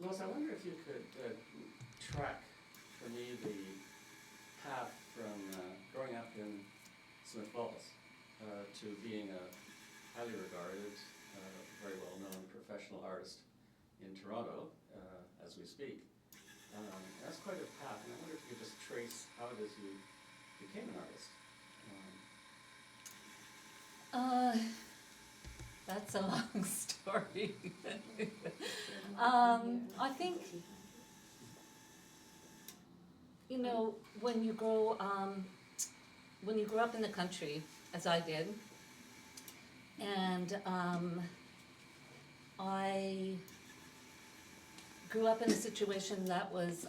Lois, I wonder if you could track for me the path from growing up in Smith Falls to being a highly regarded, very well-known professional artist in Toronto as we speak. That's quite a path, and I wonder if you could just trace how it is you became an artist. That's a long story. I think, you know, when you grow up in the country, as I did, and I grew up in a situation that was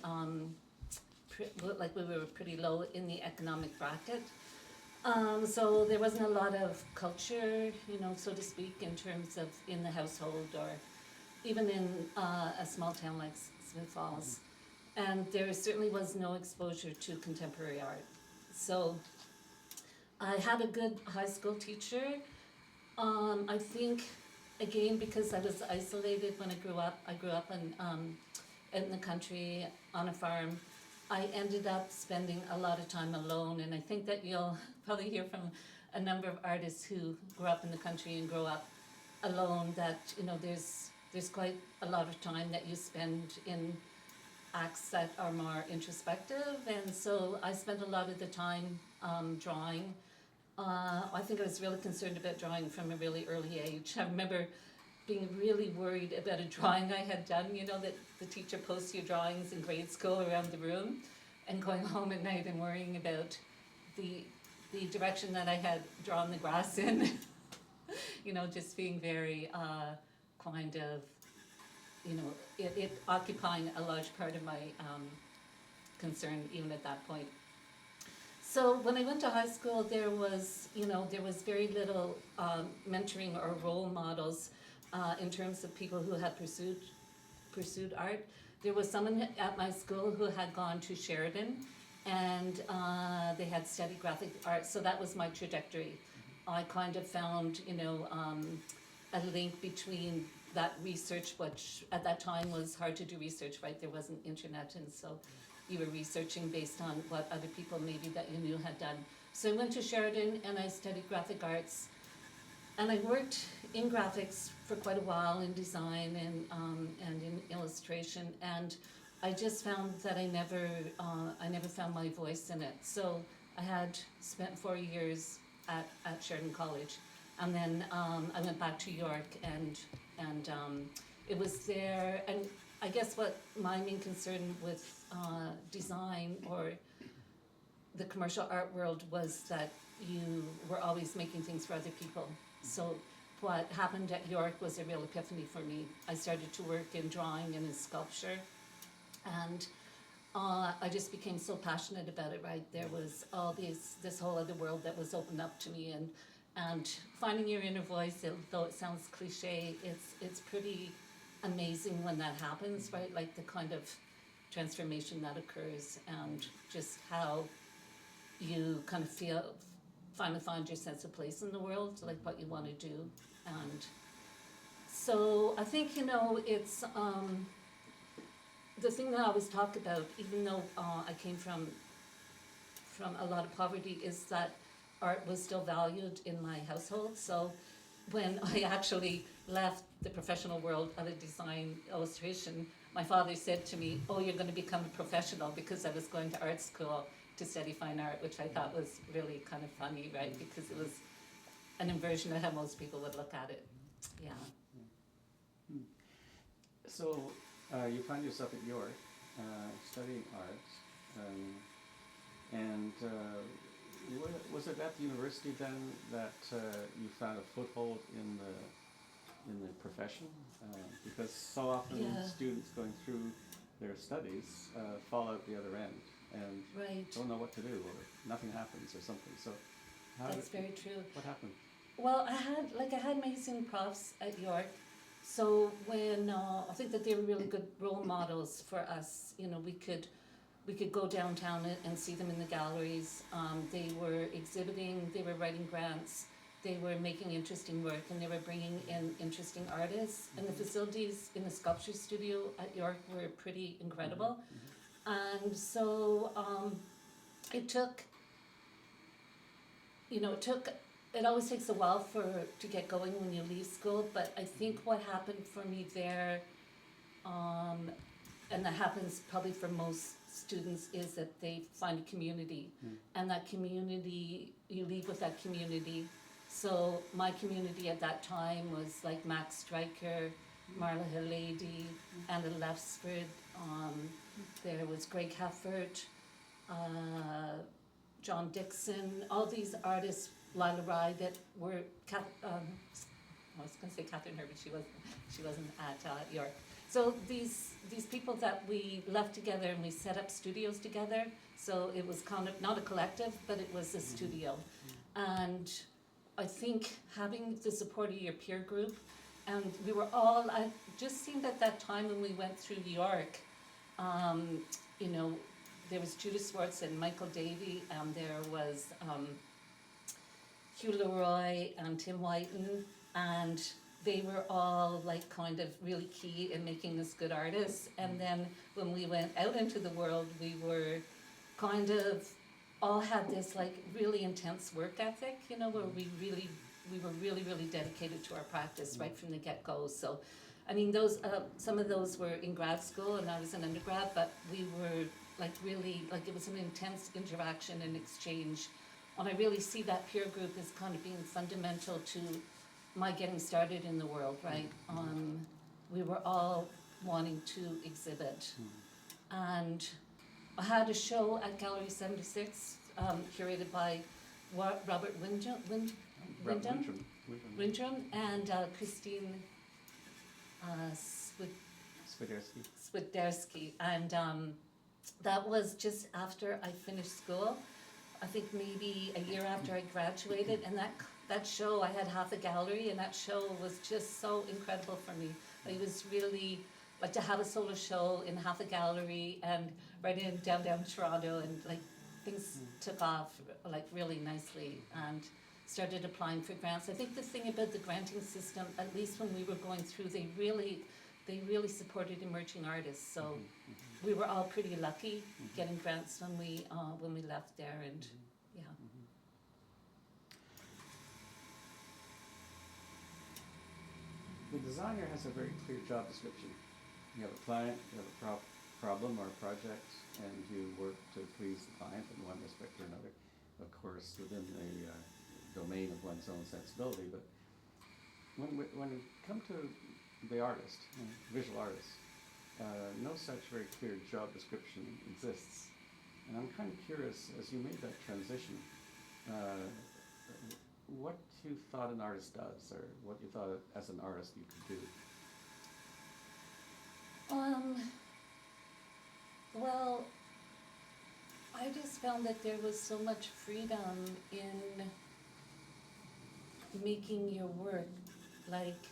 like we were pretty low in the economic bracket. So there wasn't a lot of culture, you know, so to speak, in terms of in the household or even in a small town like Smith Falls. And there certainly was no exposure to contemporary art. So I had a good high school teacher. I think, again, because I was isolated when I grew up in the country on a farm. I ended up spending a lot of time alone, and I think that you'll probably hear from a number of artists who grew up in the country and grow up alone that, you know, there's quite a lot of time that you spend in acts that are more introspective, and so I spent a lot of the time drawing. I think I was really concerned about drawing from a really early age. I remember being really worried about a drawing I had done, you know, that the teacher posts your drawings in grade school around the room, and going home at night and worrying about the direction that I had drawn the grass in. You know, just being very kind of, you know, it occupying a large part of my concern even at that point. So when I went to high school, there was very little mentoring or role models in terms of people who had pursued art. There was someone at my school who had gone to Sheridan, and they had studied graphic art, so that was my trajectory. I kind of found, you know, a link between that research, which at that time was hard to do research, right? There wasn't internet, and so you were researching based on what other people maybe that you knew had done. So I went to Sheridan and I studied graphic arts, and I worked in graphics for quite a while, in design and in illustration, and I just found that I never found my voice in it. So I had spent 4 years at Sheridan College, and then I went back to York, and it was there. And I guess what my main concern with design or the commercial art world was that you were always making things for other people. So what happened at York was a real epiphany for me. I started to work in drawing and in sculpture, and I just became so passionate about it, right? There was this whole other world that was opened up to me, and finding your inner voice, though it sounds cliche, it's pretty amazing when that happens, right? Like the kind of transformation that occurs, and just how you kind of finally find your sense of place in the world, like what you want to do. And so I think, you know, it's the thing that I always talk about, even though I came from a lot of poverty, is that art was still valued in my household. So when I actually left the professional world of a design illustration, my father said to me, "Oh, you're going to become a professional," because I was going to art school to study fine art, which I thought was really kind of funny, right? Because it was an inversion of how most people would look at it. Yeah. So you find yourself at York studying art, and was it at the university then that you found a foothold in the profession? Because so often students going through their studies fall out the other end and don't know what to do, or nothing happens or something. So that's very true. What happened? Well, I had amazing profs at York. So when I think that they were really good role models for us. You know, we could go downtown and see them in the galleries. They were exhibiting, they were writing grants, they were making interesting work and they were bringing in interesting artists. And the facilities in the sculpture studio at York were pretty incredible. And so it took, it always takes a while to get going when you leave school, but I think what happened for me there, and that happens probably for most students, is that they find a community, and that community, you leave with that community. So my community at that time was like Max Stryker, Marla Halady, Anna Lefsford, there was Greg Heffert, John Dixon, all these artists, Lila Rye, that were, I was going to say Catherine Herbert, she wasn't at York. So these people that we left together and we set up studios together, so it was kind of not a collective, but it was a studio. And I think having the support of your peer group, and we were all, I just seemed at that time when we went through York, there was Judith Swartz and Michael Davey, and there was Hugh Leroy and Tim Whiten, and they were all like kind of really key in making us good artists. And then when we went out into the world, we were kind of all had this like really intense work ethic, where we were really dedicated to our practice right from the get-go. So, I mean, those some of those were in grad school and I was an undergrad, but we were like really, like it was an intense interaction and exchange. And I really see that peer group as kind of being fundamental to my getting started in the world, right? We were all wanting to exhibit. And I had a show at Gallery 76, curated by Robert Windrum and Christine Swiderski. And that was just after I finished school. I think maybe a year after I graduated, and that show, I had half a gallery, and that show was just so incredible for me. It was really like to have a solo show in half a gallery and right in downtown Toronto, and like things took off like really nicely and started applying for grants. I think the thing about the granting system, at least when we were going through, they really supported emerging artists. So we were all pretty lucky getting grants when we left there, and yeah. The designer has a very clear job description. You have a client, you have a problem or a project, and you work to please the client in one respect or another, of course, within the domain of one's own sensibility. But when we come to the artist, visual artist, no such very clear job description exists. And I'm kind of curious, as you made that transition, what you thought an artist does, or what you thought as an artist you could do? Well, I just found that there was so much freedom in making your work. Like,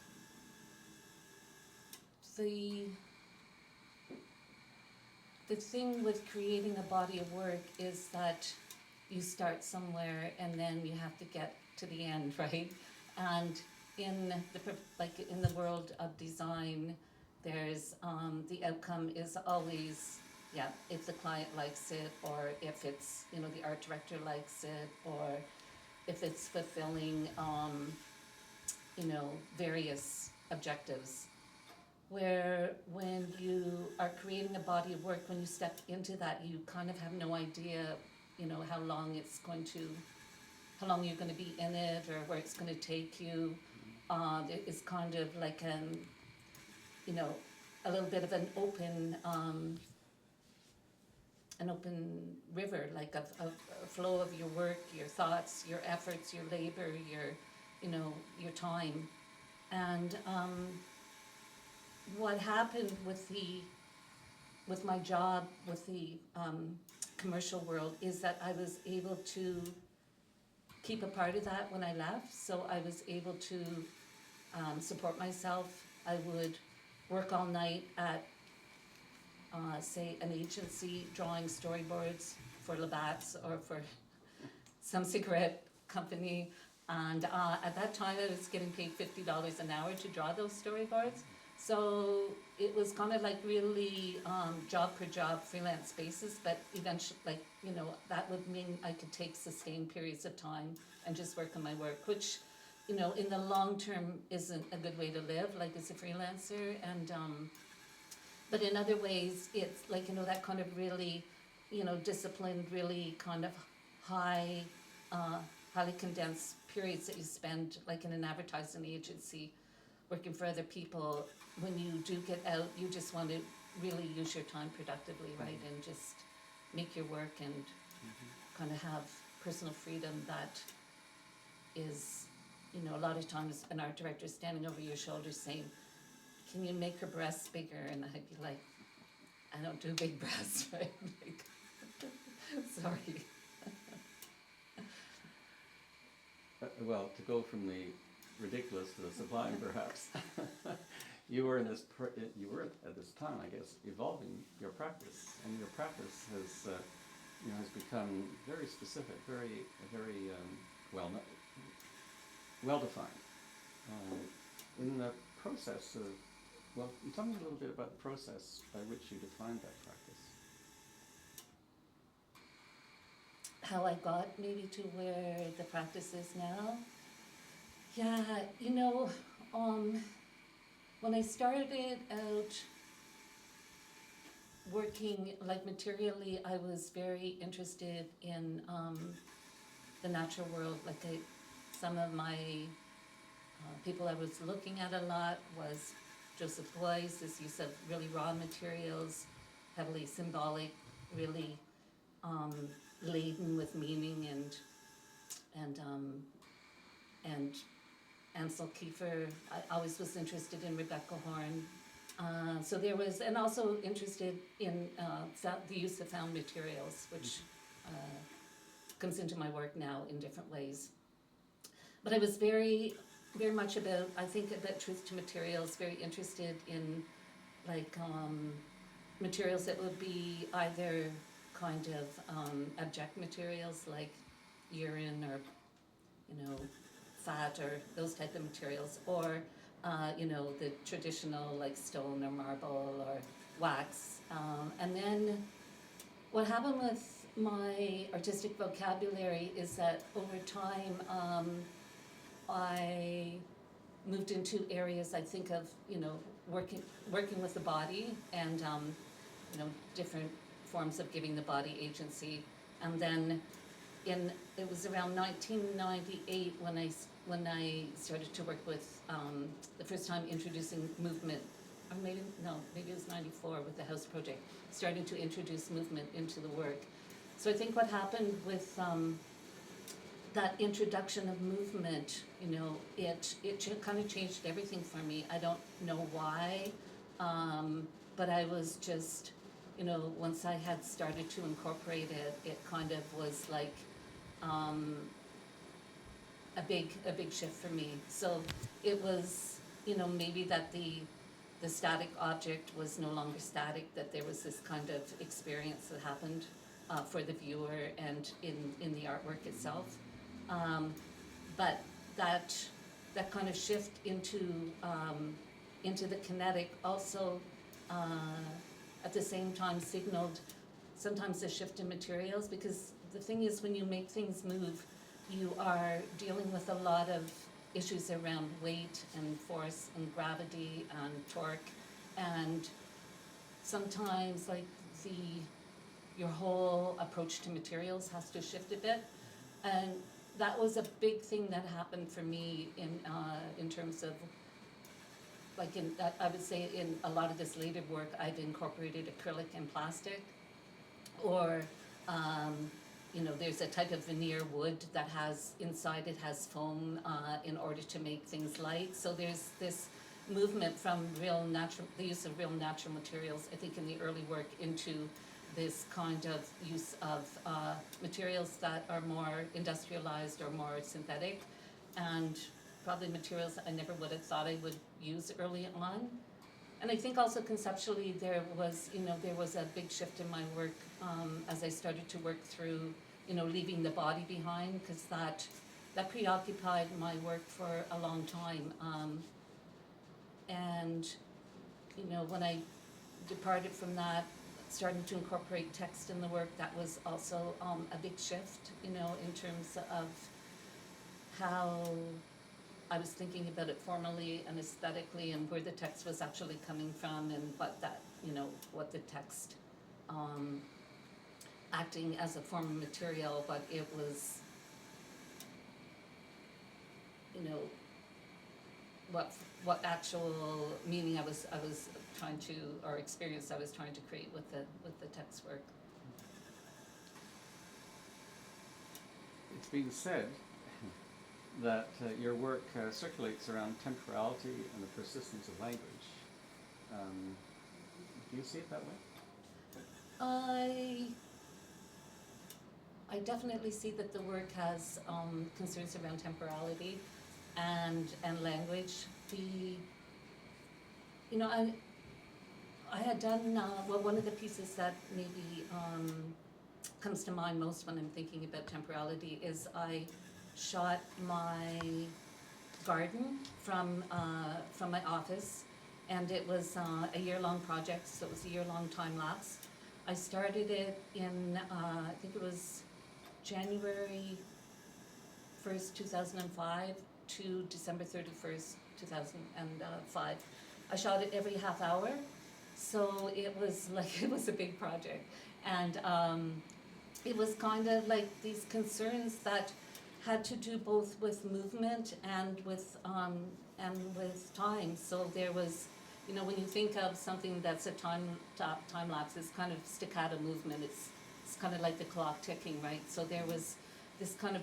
the thing with creating a body of work is that you start somewhere and then you have to get to the end, right? And in the world of design, there's the outcome is always, if the client likes it, or if it's the art director likes it, or if it's fulfilling various objectives. Where when you are creating a body of work, when you step into that, you kind of have no idea, how long you're going to be in it, or where it's going to take you. It's kind of like a little bit of an open river, like a flow of your work, your thoughts, your efforts, your labor, your time. And what happened with my job with the commercial world is that I was able to keep a part of that when I left. So I was able to support myself. I would work all night at say an agency drawing storyboards for Labatt's or for some cigarette company. And at that time, I was getting paid $50 an hour to draw those storyboards. So it was kind of like really job per job freelance basis, but eventually, like, you know, that would mean I could take sustained periods of time and just work on my work, which, you know, in the long term isn't a good way to live, like as a freelancer. And but in other ways, it's like, you know, that kind of really, you know, disciplined, really kind of high, highly condensed periods that you spend like in an advertising agency working for other people. When you do get out, you just want to really use your time productively, right? And just make your work and kind of have personal freedom that is, you know, a lot of times an art director is standing over your shoulder saying, can you make her breasts bigger? And I'd be like, I don't do big breasts, right? Like, sorry. Well, to go from the ridiculous to the sublime, perhaps. You were at this time, I guess, evolving your practice, and your practice has, you know, has become very specific, very well defined. In the process of, well, tell me a little bit about the process by which you defined that practice. How I got maybe to where the practice is now. Yeah, you know, when I started out working like materially, I was very interested in the natural world. Like some of my people I was looking at a lot was Joseph Lois, this use of really raw materials, heavily symbolic, really laden with meaning, and Ansel Kiefer. I always was interested in Rebecca Horn. So there was, and also interested in the use of found materials, which comes into my work now in different ways. But I was very much about, I think, about truth to materials, very interested in like materials that would be either kind of abject materials like urine or, you know, fat or those type of materials, or you know, the traditional like stone or marble or wax. And then what happened with my artistic vocabulary is that over time I moved into areas, I think, of, you know, working with the body and you know, different forms of giving the body agency. And then it was around 1998 when I started to work with the first time introducing movement, or maybe it was 94 with the House Project, starting to introduce movement into the work. So I think what happened with that introduction of movement, you know, it kind of changed everything for me. I don't know why, but I was just, you know, once I had started to incorporate it, it kind of was like a big shift for me. So it was, you know, maybe that the static object was no longer static, that there was this kind of experience that happened for the viewer and in the artwork itself. But that kind of shift into the kinetic also at the same time signaled sometimes a shift in materials, because the thing is, when you make things move, you are dealing with a lot of issues around weight and force and gravity and torque, and sometimes like your whole approach to materials has to shift a bit. And that was a big thing that happened for me in terms of, like, I would say in a lot of this later work, I've incorporated acrylic and plastic, or you know, there's a type of veneer wood that has inside it has foam in order to make things light. So there's this movement from the use of real natural materials, I think, in the early work, into this kind of use of materials that are more industrialized or more synthetic, and probably materials that I never would have thought I would use early on. And I think also conceptually there was a big shift in my work as I started to work through, you know, leaving the body behind, because that that preoccupied my work for a long time. And, you know, when I departed from that, starting to incorporate text in the work, that was also a big shift, you know, in terms of how I was thinking about it formally and aesthetically, and where the text was actually coming from, and what that, you know, what the text acting as a form of material, but it was, you know, what actual meaning I was trying to, or experience I was trying to create with the text work. It's been said that your work circulates around temporality and the persistence of language. Do you see it that way? I definitely see that the work has concerns around temporality and language. You know, I had done well, one of the pieces that maybe comes to mind most when I'm thinking about temporality is I shot my garden from my office, and it was a year-long project, so it was a year-long time lapse. I started it in I think it was January 1st, 2005 to December 31st, 2005. I shot it every half hour, so it was like, it was a big project. And it was kind of like these concerns that had to do both with movement and with time. So there was, you know, when you think of something that's a time lapse, it's kind of staccato movement. It's kind of like the clock ticking, right? So there was this kind of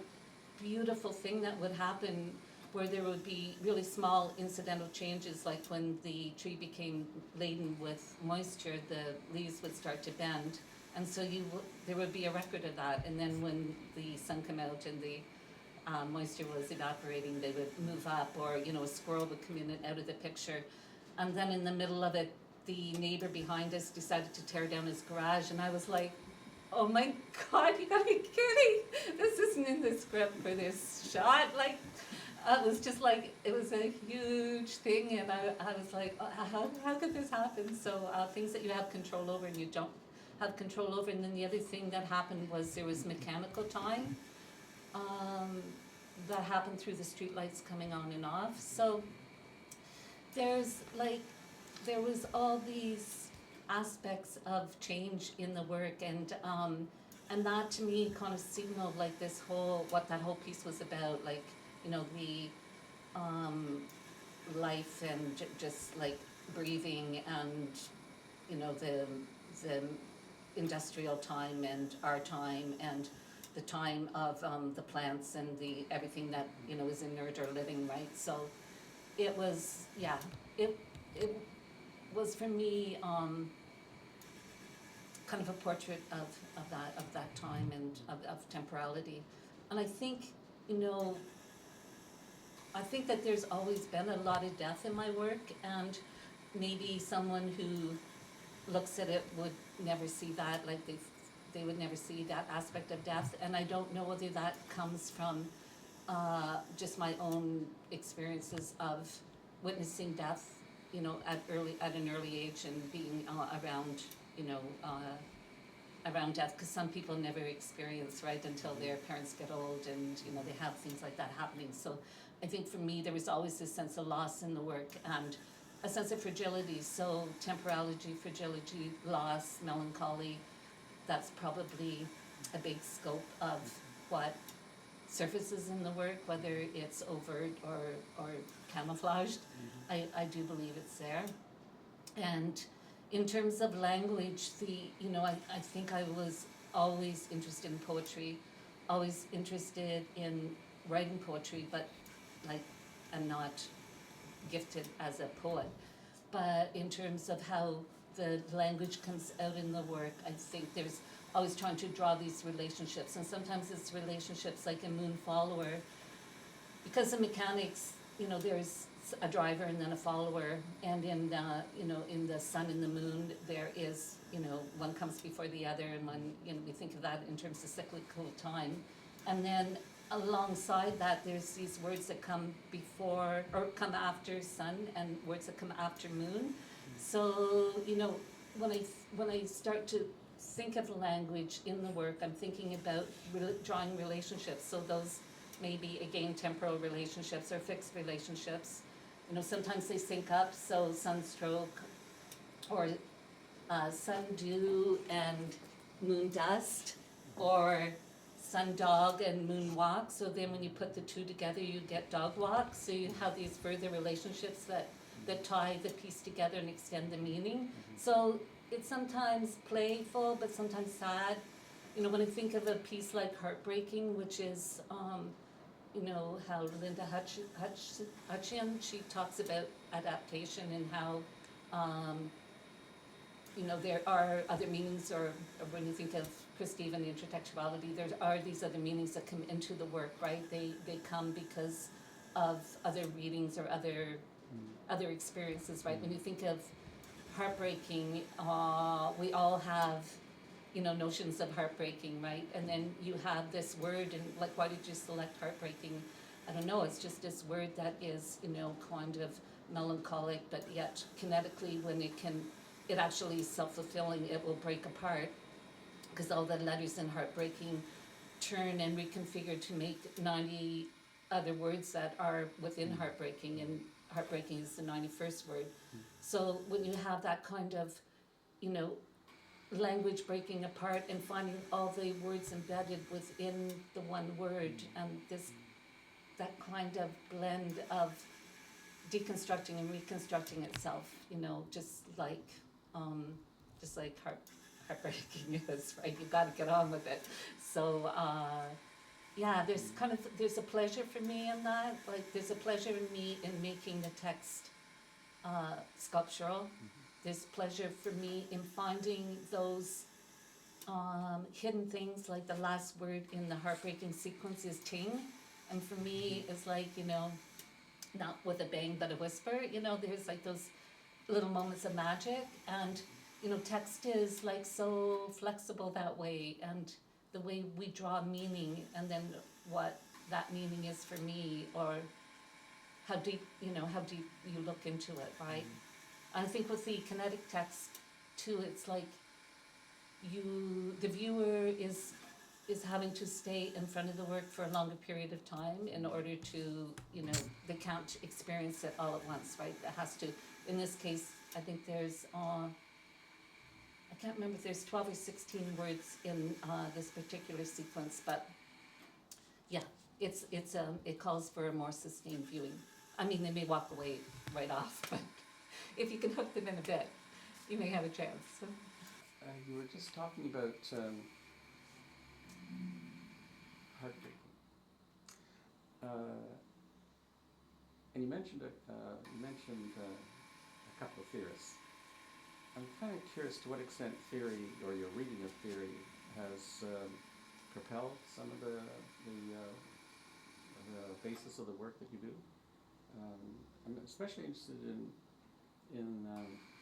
beautiful thing that would happen where there would be really small incidental changes, like when the tree became laden with moisture, the leaves would start to bend, and so there would be a record of that. And then when the sun came out and the moisture was evaporating, they would move up, or, you know, a squirrel would come in and out of the picture. And then in the middle of it, the neighbor behind us decided to tear down his garage, and I was like, oh my God, you gotta be kidding! This isn't in the script for this shot. Like, it was just like, it was a huge thing, and I was like, oh, how could this happen? So things that you have control over and you don't have control over. And then the other thing that happened was there was mechanical time that happened through the streetlights coming on and off. So there was all these aspects of change in the work, and that to me kind of signaled like this whole, what that whole piece was about, like, you know, the life and just like breathing, and, you know, the industrial time and our time, and the time of the plants and the everything that, you know, is inert or living, right? So it was, yeah, it was for me kind of a portrait of that time and of temporality. And I think, you know, I think that there's always been a lot of death in my work, and maybe someone who looks at it would never see that, like they would never see that aspect of death. And I don't know whether that comes from just my own experiences of witnessing death, you know, at an early age, and being around, you know, around death, because some people never experience, right, until their parents get old, and, you know, they have things like that happening. So I think for me there was always this sense of loss in the work, and a sense of fragility. So temporality, fragility, loss, melancholy, that's probably a big scope of what surfaces in the work, whether it's overt or camouflaged. I do believe it's there. And in terms of language, you know, I think I was always interested in poetry, always interested in writing poetry, but like, I'm not gifted as a poet. But in terms of how the language comes out in the work, I think there's always trying to draw these relationships, and sometimes it's relationships like a moon follower, because of mechanics, you know, there's a driver and then a follower, and in you know, in the sun and the moon, there is, you know, one comes before the other, and one, you know, we think of that in terms of cyclical time. And then alongside that, there's these words that come before or come after sun and words that come after moon. So, when I start to think of language in the work, I'm thinking about drawing relationships. So those may be, again, temporal relationships or fixed relationships. Sometimes they sync up, so sunstroke or sundew and moon dust, or sundog and moon walk. So then when you put the two together, you get dog walk. So you have these further relationships that tie the piece together and extend the meaning. So it's sometimes playful, but sometimes sad. When I think of a piece like Heartbreaking, which is, how Linda Hutcheon, she talks about adaptation and how, there are other meanings, or when you think of Christine and intertextuality, there are these other meanings that come into the work, right? They come because of other readings or other experiences, right? When you think of heartbreaking, we all have, notions of heartbreaking, right? And then you have this word, and like, why did you select heartbreaking? I don't know, it's just this word that is, kind of melancholic, but yet kinetically, when it actually is self-fulfilling, it will break apart, because all the letters in heartbreaking turn and reconfigure to make 90 other words that are within heartbreaking, and heartbreaking is the 91st word. So when you have that kind of, language breaking apart and finding all the words embedded within the one word, and that kind of blend of deconstructing and reconstructing itself, just like heartbreaking is, right? You've got to get on with it. So there's a pleasure for me in that. Like, there's a pleasure in me in making the text sculptural. There's pleasure for me in finding those hidden things, like the last word in the heartbreaking sequence is ting. And for me, it's like, not with a bang, but a whisper. There's like those little moments of magic. And, text is like so flexible that way. And the way we draw meaning, and then what that meaning is for me, or how deep you look into it, right? I think with the kinetic text too, it's like the viewer is having to stay in front of the work for a longer period of time in order to, they can't experience it all at once, right? It has to, in this case, I think there's, I can't remember if there's 12 or 16 words in this particular sequence, but yeah, it calls for a more sustained viewing. I mean, they may walk away right off, but if you can hook them in a bit, you may have a chance. You were just talking about heartbreaking, and you mentioned a couple of theorists. I'm kind of curious to what extent theory, or your reading of theory, has propelled some of the basis of the work that you do. I'm especially interested in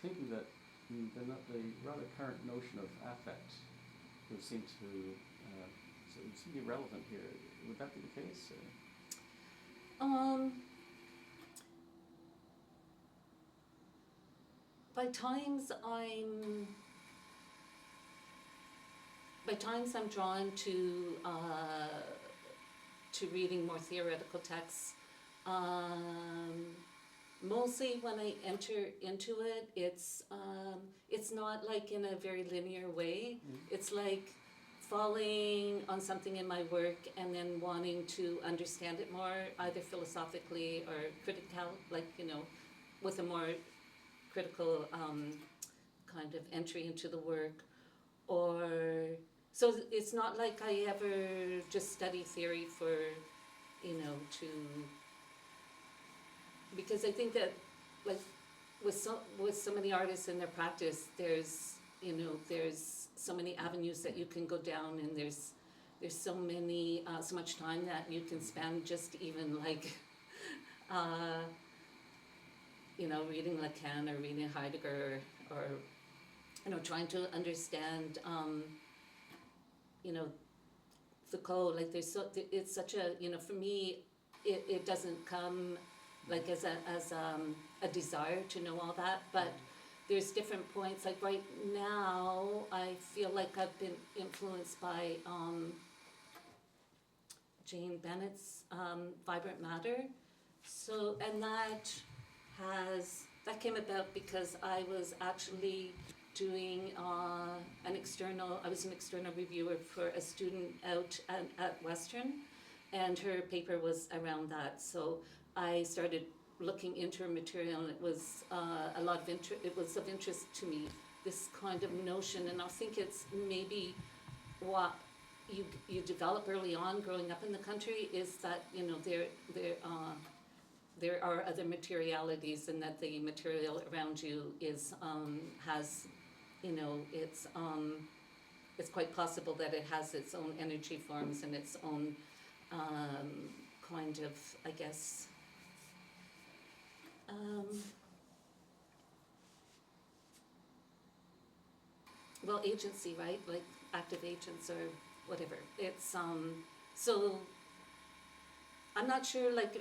thinking that the rather current notion of affect would seem to be relevant here. Would that be the case? By times I'm drawn to reading more theoretical texts. Mostly when I enter into it, it's not like in a very linear way. It's like falling on something in my work and then wanting to understand it more, either philosophically or critical, with a more critical kind of entry into the work. Or, so it's not like I ever just study theory for, because I think that, like, with so many artists in their practice, there's so many avenues that you can go down, and there's so much time that you can spend just even like, reading Lacan or reading Heidegger, or trying to understand, Foucault, like it's such a, you know, for me, it doesn't come like as a desire to know all that, but there's different points. Like right now, I feel like I've been influenced by Jane Bennett's Vibrant Matter. So, and that came about because I was actually doing I was an external reviewer for a student out at Western, and her paper was around that. So I started looking into her material, and it was it was of interest to me, this kind of notion, and I think it's maybe what you develop early on growing up in the country is that, you know, there are other materialities, and that the material around you is has, you know, it's quite possible that it has its own energy forms and its own kind of, I guess, well, agency, right? Like active agents or whatever. It's so I'm not sure, like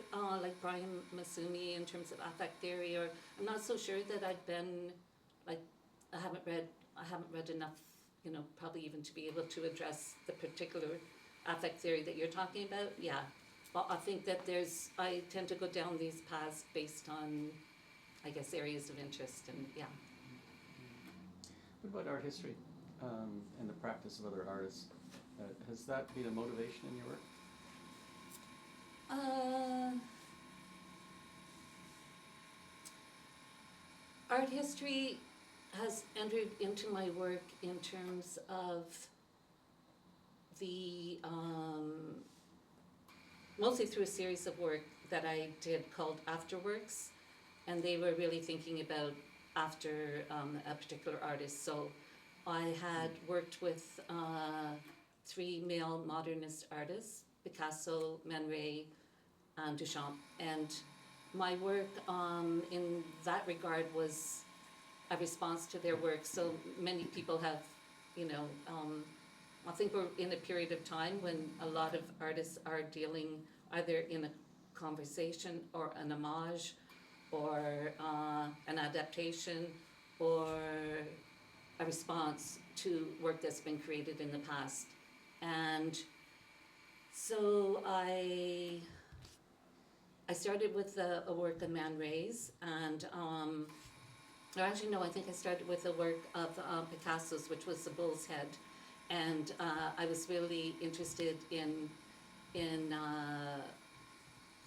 Brian Masumi in terms of affect theory, or I'm not so sure that I've been, like, I haven't read enough, you know, probably even to be able to address the particular affect theory that you're talking about. Yeah, but I think that I tend to go down these paths based on, I guess, areas of interest, and yeah. What about art history and the practice of other artists? Has that been a motivation in your work? Art history has entered into my work in terms of the mostly through a series of work that I did called Afterworks, and they were really thinking about after a particular artist. So I had worked with 3 male modernist artists, Picasso, Man Ray, and Duchamp, and my work in that regard was a response to their work. So many people have, you know, I think we're in a period of time when a lot of artists are dealing either in a conversation or an homage or an adaptation or a response to work that's been created in the past. And so I started with a work of Man Ray's, and or actually no, I think I started with a work of Picasso's, which was the Bull's Head, and I was really interested in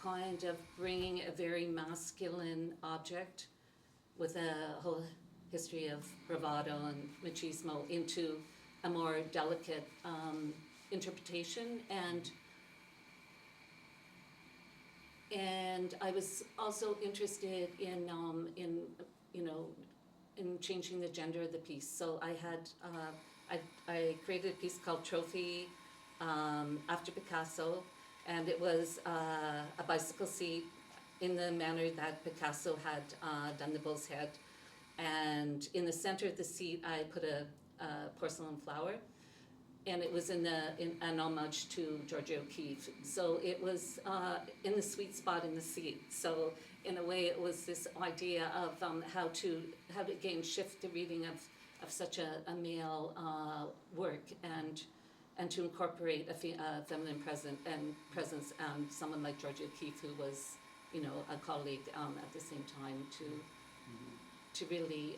kind of bringing a very masculine object with a whole history of bravado and machismo into a more delicate interpretation, and I was also interested in you know, in changing the gender of the piece. So I had I created a piece called Trophy after Picasso, and it was a bicycle seat in the manner that Picasso had done the Bull's Head, and in the center of the seat I put a porcelain flower, and it was in an homage to Georgia O'Keeffe. So it was in the sweet spot in the seat. So in a way, it was this idea of how to again shift the reading of such a male work, and to incorporate a feminine presence, and someone like Georgia O'Keeffe, who was, you know, a colleague at the same time, to really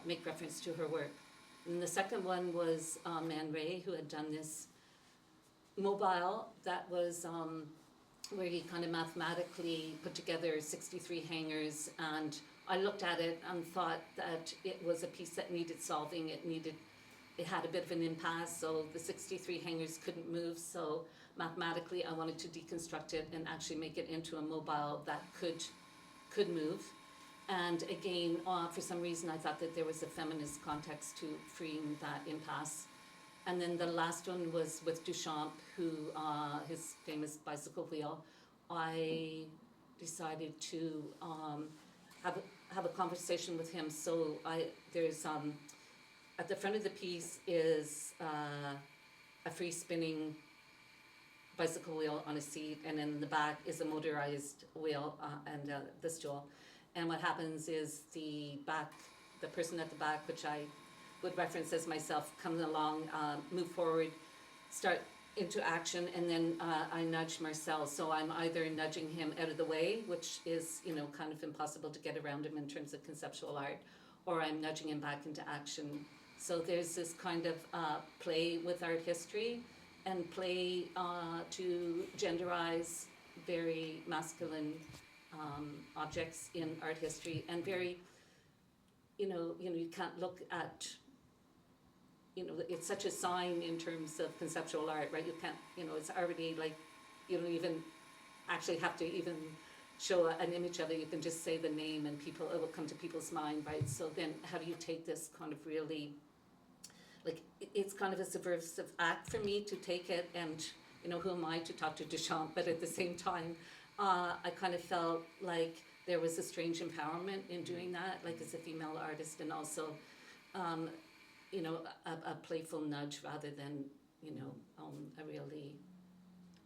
make reference to her work. And the second one was Man Ray, who had done this mobile that was where he kind of mathematically put together 63 hangers, and I looked at it and thought that it was a piece that needed solving. It had a bit of an impasse, so the 63 hangers couldn't move, so mathematically I wanted to deconstruct it and actually make it into a mobile that could move. And again, for some reason I thought that there was a feminist context to freeing that impasse. And then the last one was with Duchamp, who his famous bicycle wheel. I decided to have a conversation with him. So there's at the front of the piece is a free spinning bicycle wheel on a seat, and in the back is a motorized wheel and the stool. And what happens is the person at the back, which I would reference as myself, comes along, move forward, start into action, and then I nudge Marcel. So I'm either nudging him out of the way, which is, you know, kind of impossible to get around him in terms of conceptual art, or I'm nudging him back into action. So there's this kind of play with art history, and play to genderize very masculine objects in art history, and very, you can't look at, it's such a sign in terms of conceptual art, right? You can't, it's already like, you don't even actually have to even show an image of it. You can just say the name and it will come to people's mind, right? So then how do you take this kind of really, like, it's kind of a subversive act for me to take it, and, who am I to talk to Duchamp? But at the same time, I kind of felt like there was a strange empowerment in doing that, like as a female artist, and also, a playful nudge rather than, a really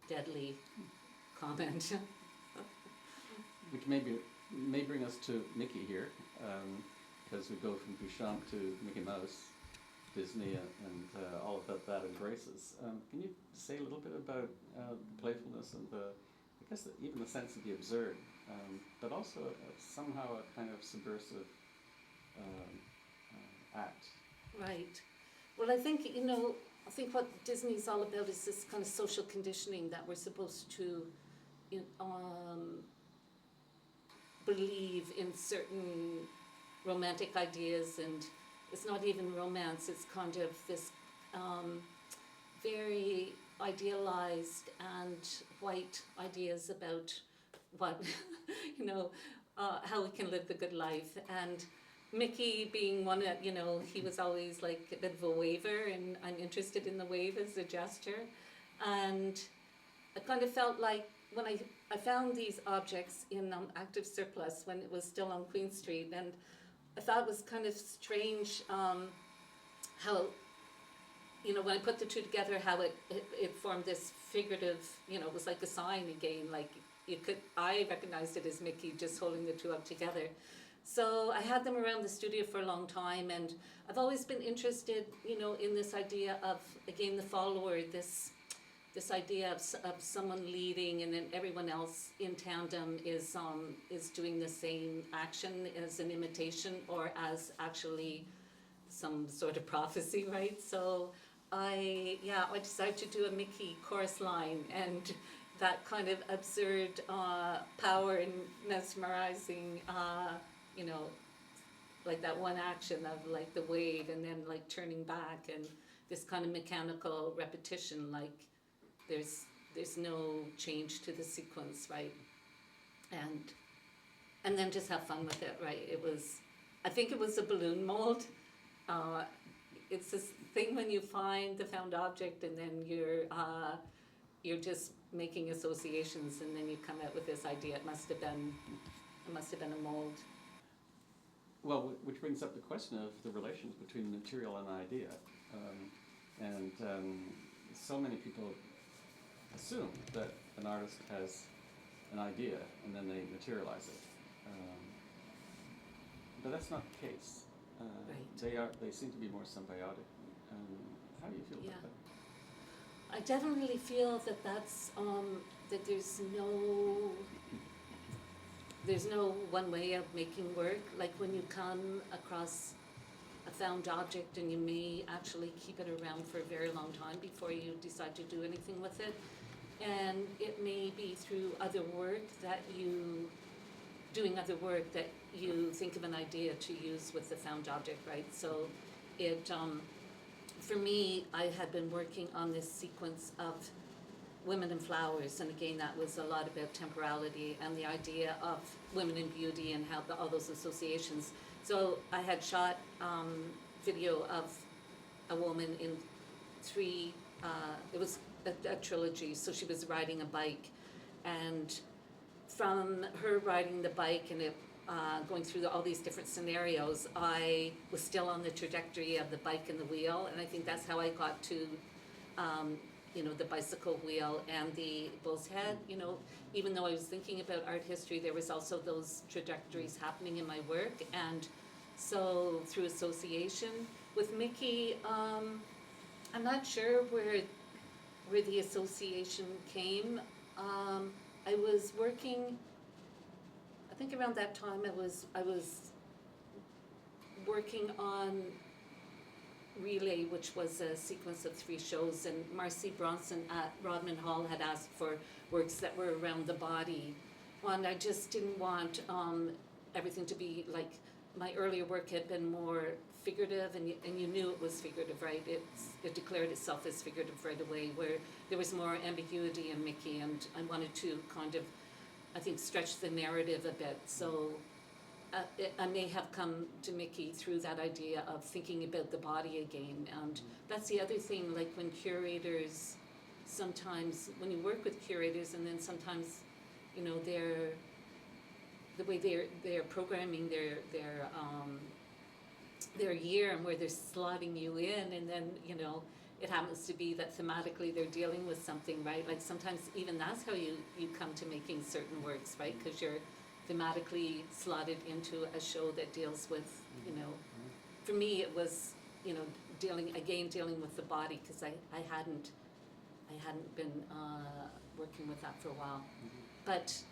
deadly comment. Which may bring us to Mickey here, because we go from Duchamp to Mickey Mouse, Disney, and all of that embraces. Can you say a little bit about the playfulness and even the sense of the absurd, but also somehow a kind of subversive act? Right. Well, I think, what Disney's all about is this kind of social conditioning that we're supposed to believe in certain romantic ideas, and it's not even romance, it's kind of this very idealized and white ideas about what, how we can live the good life. And Mickey being one that, he was always like a bit of a waver, and I'm interested in the wave as a gesture. And I kind of felt like when I found these objects in active surplus when it was still on Queen Street, and I thought it was kind of strange how, when I put the two together, how it formed this figurative, it was like a sign again, like I recognized it as Mickey just holding the two up together. So I had them around the studio for a long time, and I've always been interested, in this idea of, again, the follower, this idea of someone leading, and then everyone else in tandem is doing the same action as an imitation or as actually some sort of prophecy, right? So I decided to do a Mickey chorus line, and that kind of absurd power and mesmerizing, like that one action of like the wave and then like turning back, and this kind of mechanical repetition, like there's no change to the sequence, right? And then just have fun with it, right? I think it was a balloon mold. It's this thing when you find the found object, and then you're just making associations, and then you come out with this idea. It must have been a mold. Well, which brings up the question of the relations between material and idea. So many people assume that an artist has an idea and then they materialize it. But that's not the case. Right. They seem to be more symbiotic. How do you feel about that? I definitely feel that that's that there's no one way of making work. Like when you come across a found object, and you may actually keep it around for a very long time before you decide to do anything with it. And it may be through doing other work that you think of an idea to use with the found object, right? So for me, I had been working on this sequence of women and flowers, and again, that was a lot about temporality and the idea of women in beauty and how all those associations. So I had shot video of a woman in three, it was a trilogy, so she was riding a bike, and from her riding the bike and going through all these different scenarios, I was still on the trajectory of the bike and the wheel, and I think that's how I got to the bicycle wheel and the bull's head, even though I was thinking about art history, there was also those trajectories happening in my work. And so through association with Mickey, I'm not sure where the association came. I was working, I think around that time I was working on Relay, which was a sequence of 3 shows, and Marcy Bronson at Rodman Hall had asked for works that were around the body. And I just didn't want everything to be like, my earlier work had been more figurative, and you knew it was figurative, right? It declared itself as figurative right away, where there was more ambiguity in Mickey, and I wanted to kind of, I think, stretch the narrative a bit. So I may have come to Mickey through that idea of thinking about the body again. And that's the other thing, like when curators, sometimes when you work with curators, and then sometimes, the way they're programming their year, and where they're slotting you in, and then it happens to be that thematically they're dealing with something, right? Like sometimes even that's how you come to making certain works, right? Because you're thematically slotted into a show that deals with, for me it was, dealing with the body, because I hadn't been working with that for a while. But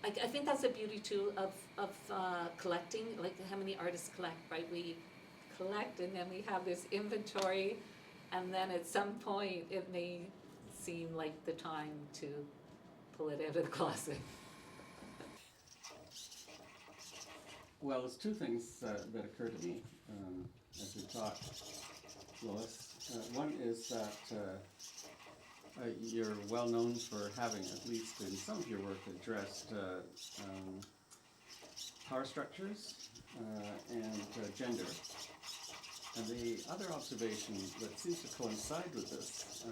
I think that's the beauty too of collecting, like how many artists collect, right? We collect and then we have this inventory, and then at some point it may seem like the time to pull it out of the closet. Well, there's 2 things that occur to me as we talk, Lois. One is that you're well known for having, at least in some of your work, addressed power structures and gender. And the other observation that seems to coincide with this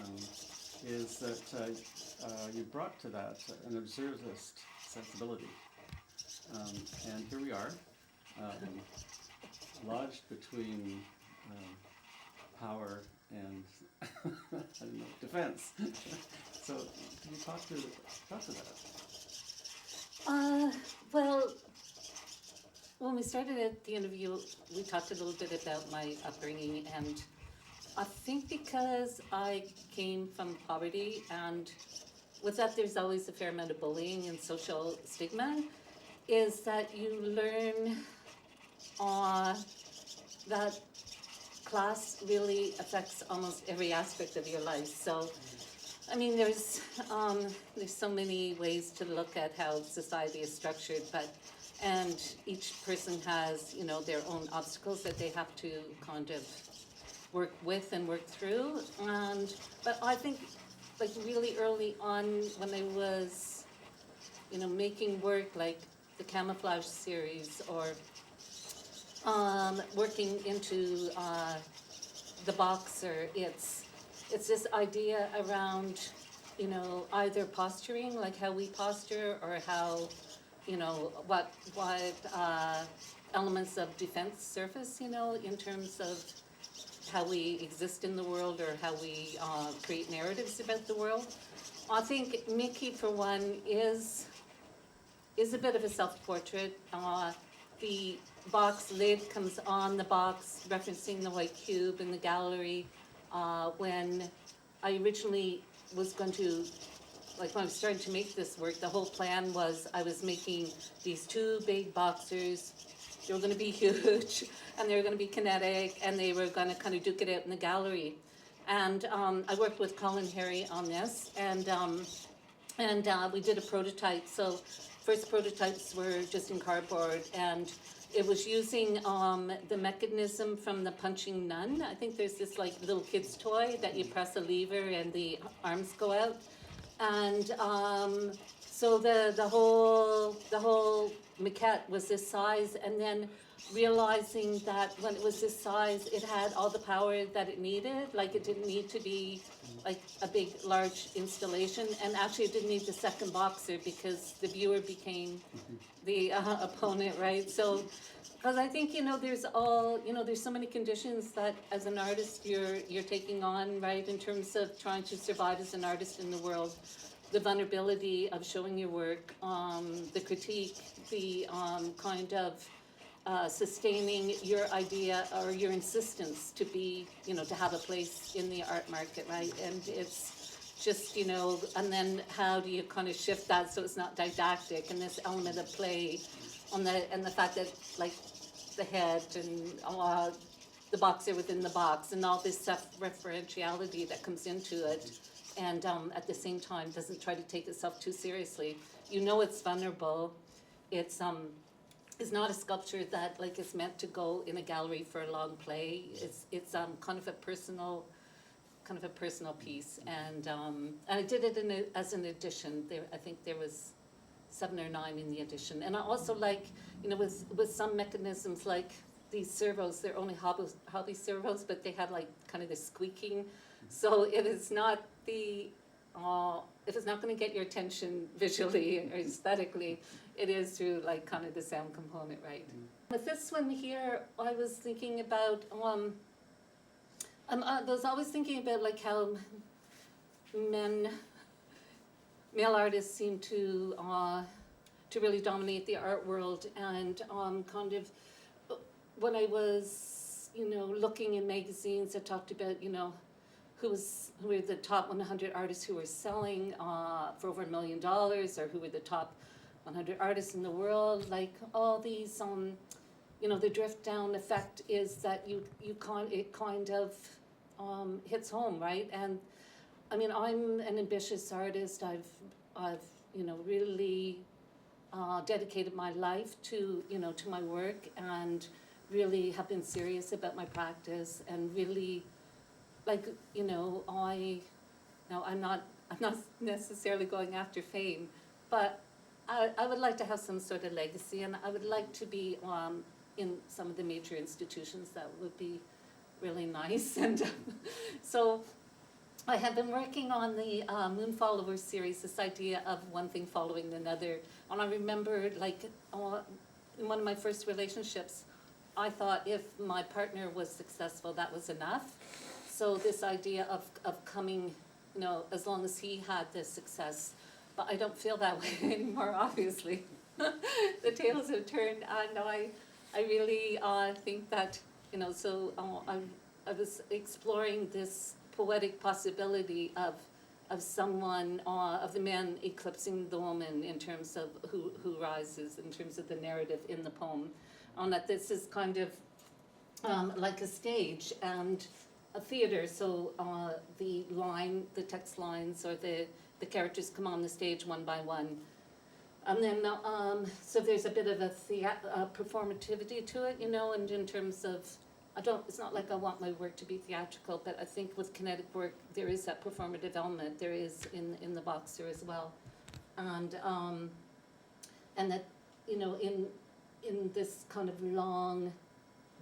is that you brought to that an observist sensibility. And here we are, lodged between power and defense. So can you talk to that? Well, when we started at the interview, we talked a little bit about my upbringing, and I think because I came from poverty, and with that there's always a fair amount of bullying and social stigma, is that you learn that class really affects almost every aspect of your life. So, I mean, there's so many ways to look at how society is structured, and each person has, their own obstacles that they have to kind of work with and work through. But I think, like really early on, when I was, making work like the Camouflage series, or working into the Boxer, it's this idea around, either posturing, like how we posture, or how, what elements of defense surface, in terms of how we exist in the world, or how we create narratives about the world. I think Mickey, for one, is a bit of a self-portrait. The box lid comes on the box, referencing the white cube in the gallery. When I originally was going to, when I was starting to make this work, the whole plan was I was making these 2 big boxers. They were going to be huge, and they were going to be kinetic, and they were going to kind of duke it out in the gallery. And I worked with Colin Harry on this, and we did a prototype. So first prototypes were just in cardboard, and it was using the mechanism from the Punching Nun. I think there's this little kid's toy that you press a lever and the arms go out. And so the whole maquette was this size, and then realizing that when it was this size, it had all the power that it needed. Like, it didn't need to be like a big, large installation, and actually it didn't need the second boxer because the viewer became the opponent, right? So Because I think, there's so many conditions that as an artist you're taking on, right, in terms of trying to survive as an artist in the world. The vulnerability of showing your work, the critique, the kind of sustaining your idea or your insistence to be, to have a place in the art market, right? And it's just, and then how do you kind of shift that so it's not didactic, and this element of play and the fact that, like, the head and the boxer within the box and all this self-referentiality that comes into it, and at the same time doesn't try to take itself too seriously. It's vulnerable. It's not a sculpture that, like, is meant to go in a gallery for a long play. It's kind of a personal piece, and I did it as an edition. I think there was 7 or 9 in the edition, and I also like, with some mechanisms like these servos. They're only hobby servos, but they have like kind of the squeaking. So if it's not going to get your attention visually or aesthetically, it is through like kind of the sound component, right? With this one here, I was thinking about, I was always thinking about like how male artists seem to really dominate the art world, and kind of when I was looking in magazines that talked about who were the top 100 artists who were selling for over $1 million, or who were the top 100 artists in the world, like all these the drift down effect is that it kind of hits home, right? And I mean, I'm an ambitious artist. I've really dedicated my life to my work, and really have been serious about my practice, and really like I'm not necessarily going after fame, but I would like to have some sort of legacy, and I would like to be in some of the major institutions. That would be really nice. And so I have been working on the Moon Followers series, this idea of one thing following another. And I remember, like, in one of my first relationships, I thought if my partner was successful, that was enough. So this idea of coming, as long as he had this success. But I don't feel that way anymore, obviously. The tables have turned, and I really think that, so I was exploring this poetic possibility of someone, of the man eclipsing the woman in terms of who rises, in terms of the narrative in the poem. On that this is kind of like a stage and a theater. So the text lines, or the characters come on the stage one by one. And then, so there's a bit of a performativity to it, and in terms of, it's not like I want my work to be theatrical, but I think with kinetic work, there is that performative element. There is in the boxer as well. And that, in this kind of long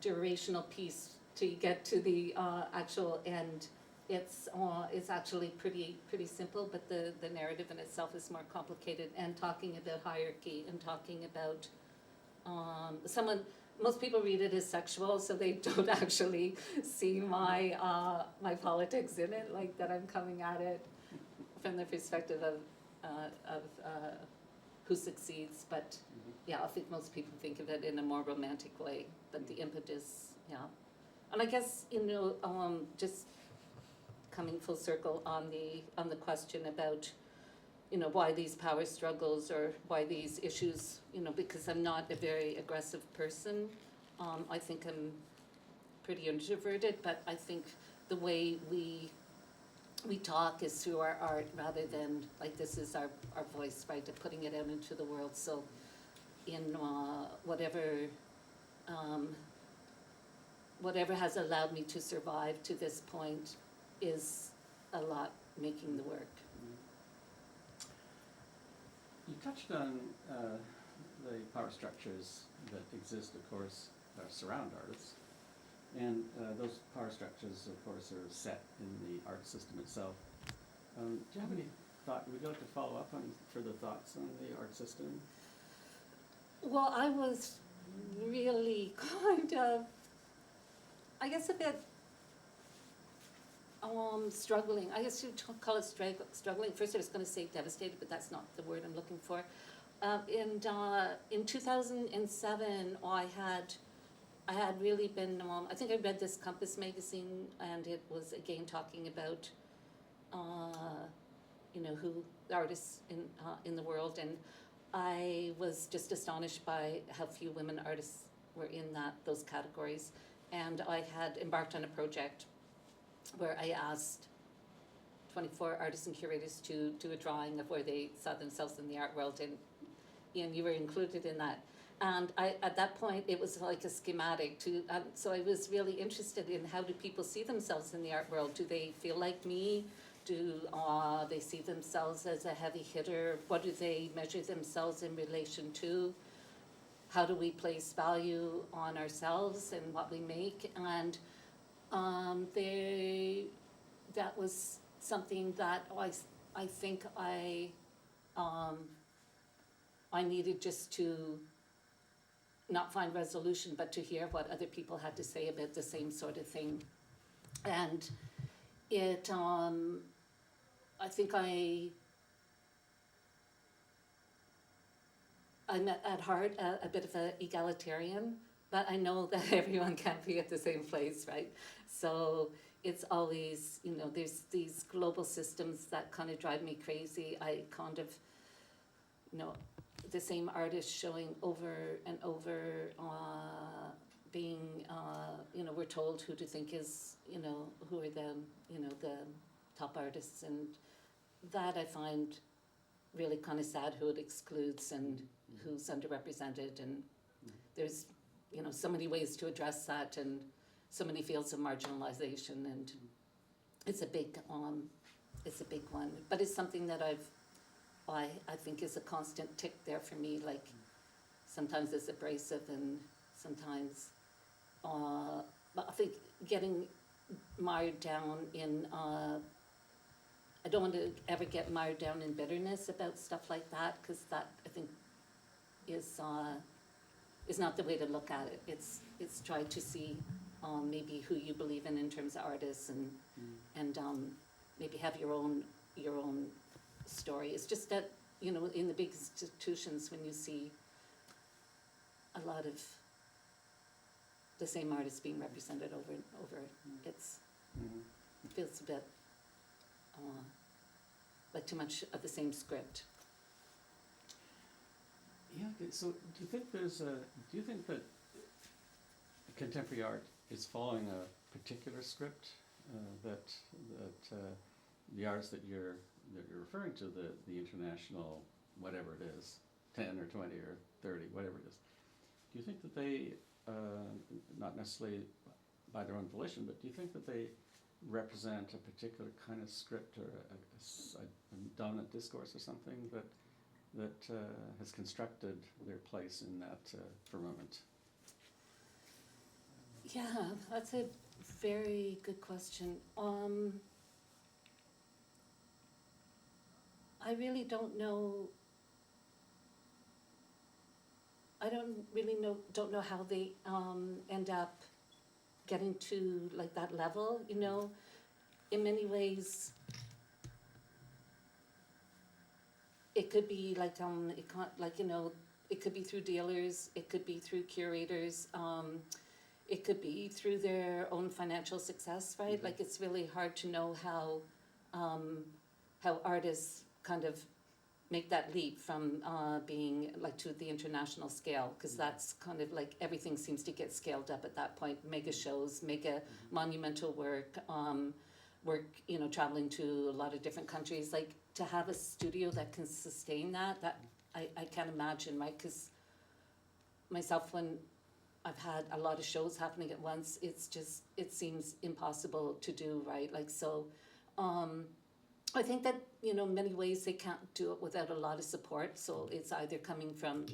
durational piece to get to the actual end, it's actually pretty simple, but the narrative in itself is more complicated, and talking about hierarchy, and talking about most people read it as sexual, so they don't actually see my politics in it, like that I'm coming at it from the perspective of who succeeds. But yeah, I think most people think of it in a more romantic way, but the impetus, yeah. And I guess, just coming full circle on the question about, why these power struggles, or why these issues, because I'm not a very aggressive person. I think I'm pretty introverted, but I think the way we talk is through our art, rather than, like, this is our voice, right, to putting it out into the world. So in whatever has allowed me to survive to this point is a lot making the work. You touched on the power structures that exist, of course, that surround artists. And those power structures, of course, are set in the art system itself. Do you have any thought, would you like to follow up on further thoughts on the art system? Well, I was really kind of, I guess a bit struggling. I guess you'd call it struggling. First I was going to say devastated, but that's not the word I'm looking for. In 2007, I had really been, I think I read this Compass magazine, and it was again talking about, who the artists in the world, and I was just astonished by how few women artists were in those categories. And I had embarked on a project where I asked 24 artists and curators to do a drawing of where they saw themselves in the art world, and Ian, you were included in that. And at that point, it was like a schematic so I was really interested in how do people see themselves in the art world? Do they feel like me? Do they see themselves as a heavy hitter? What do they measure themselves in relation to? How do we place value on ourselves and what we make? And that was something that I think I needed just to not find resolution, but to hear what other people had to say about the same sort of thing. And it, I think I'm at heart a bit of an egalitarian, but I know that everyone can't be at the same place, right? So it's always, there's these global systems that kind of drive me crazy. I kind of, the same artist showing over and over, being, we're told who to think is, who are the top artists, and that I find really kind of sad, who it excludes and who's underrepresented, and there's, so many ways to address that, and so many fields of marginalization, and it's a big one, but it's something that I think is a constant tick there for me, like sometimes it's abrasive and sometimes, but I think getting mired down in, I don't want to ever get mired down in bitterness about stuff like that, because that I think is not the way to look at it. It's try to see maybe who you believe in terms of artists, and maybe have your own story. It's just that, in the big institutions, when you see a lot of the same artists being represented over and over, it feels a bit like too much of the same script. Yeah, so do you think that contemporary art is following a particular script, that the artists that you're referring to, the international, whatever it is, 10 or 20 or 30, whatever it is, do you think that they, not necessarily by their own volition, but do you think that they represent a particular kind of script, or a dominant discourse or something that has constructed their place in that firmament? Yeah, that's a very good question. I really don't know. I don't know how they end up getting to like that level. In many ways, it could be like it could be through dealers, it could be through curators, it could be through their own financial success, right? Like it's really hard to know how artists kind of make that leap from being like to the international scale, because that's kind of like everything seems to get scaled up at that point. Mega shows, mega monumental work, traveling to a lot of different countries. Like to have a studio that can sustain that I can't imagine, right? Because myself, when I've had a lot of shows happening at once, it seems impossible to do, right? Like so. I think that, in many ways they can't do it without a lot of support. So it's either coming from,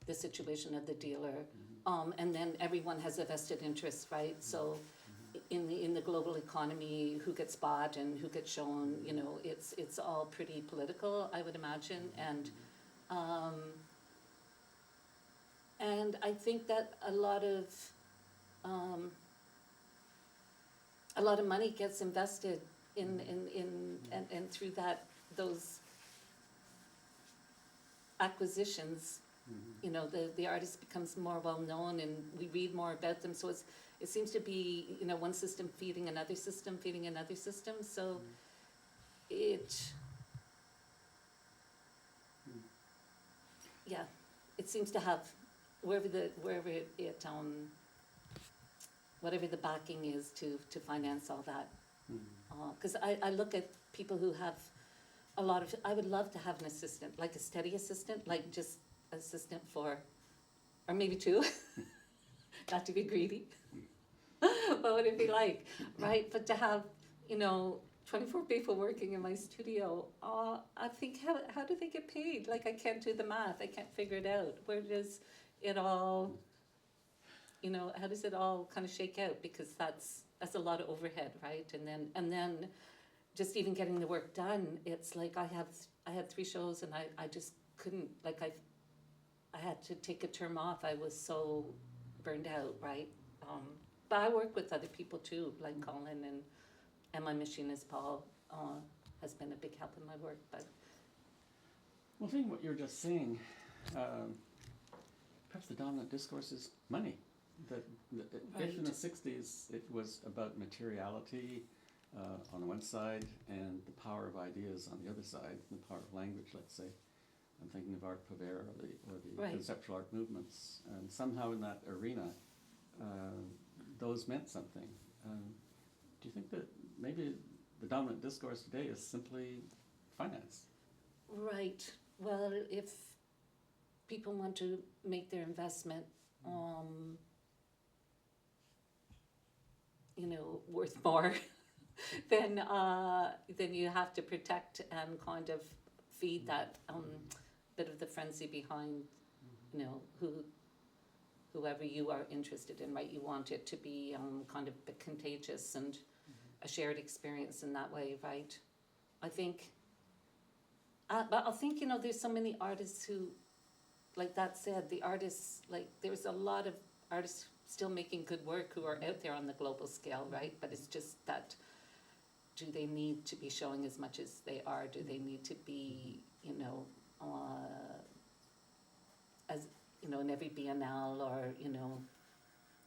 the situation of the dealer, and then everyone has a vested interest, right? So in the global economy, who gets bought and who gets shown, it's all pretty political, I would imagine. And And I think that a lot of money gets invested and through those acquisitions, you know, the artist becomes more well-known and we read more about them, so it seems to be, you know, one system feeding another system, so it, yeah, it seems to have, wherever whatever the backing is to finance all that. Because I look at people who have a lot of, I would love to have an assistant, like a steady assistant, like just assistant for, or maybe two, not to be greedy. What would it be like, right? But to have, you know, 24 people working in my studio, I think, how do they get paid? Like, I can't do the math, I can't figure it out. Where does it all, you know, how does it all kind of shake out? Because that's a lot of overhead, right? And then just even getting the work done, it's like I had 3 shows and I just couldn't, like I had to take a term off. I was so burned out, right? But I work with other people too, like Colin and my machinist Paul has been a big help in my work. But Well, I think what you're just saying, perhaps the dominant discourse is money. If in the 60s it was about materiality on the one side and the power of ideas on the other side, the power of language, let's say. I'm thinking of Art Pavere or the Right. conceptual art movements. And somehow in that arena, those meant something. Do you think that maybe the dominant discourse today is simply finance? right, well, if people want to make their investment, you know, worth more, then you have to protect and kind of feed that bit of the frenzy behind, you know, whoever you are interested in, right? You want it to be kind of contagious and a shared experience in that way, right? I think, but I think, you know, there's so many artists who, like that said, the artists, like there's a lot of artists still making good work who are out there on the global scale, right? But it's just that, do they need to be showing as much as they are? Do they need to be, you know, as, you know, in every Biennale or, you know,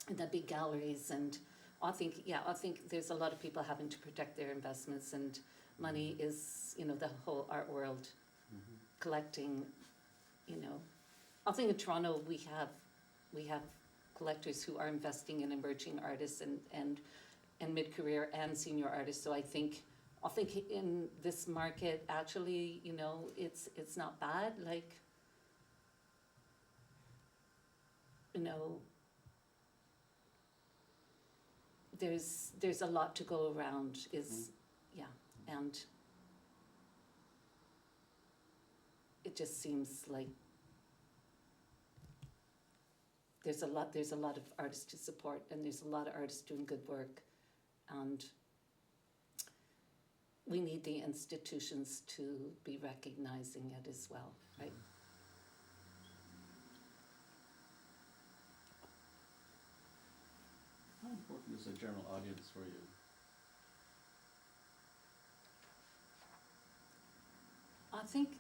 in the big galleries? And I think there's a lot of people having to protect their investments, and money is, you know, the whole art world collecting, you know. I think in Toronto we have collectors who are investing in emerging artists and mid-career and senior artists. So I think in this market, actually, you know, it's not bad. Like, you know, there's a lot to go around. Yeah, and it just seems like there's a lot of artists to support, and there's a lot of artists doing good work, and we need the institutions to be recognizing it as well, right? How important is a general audience for you? I think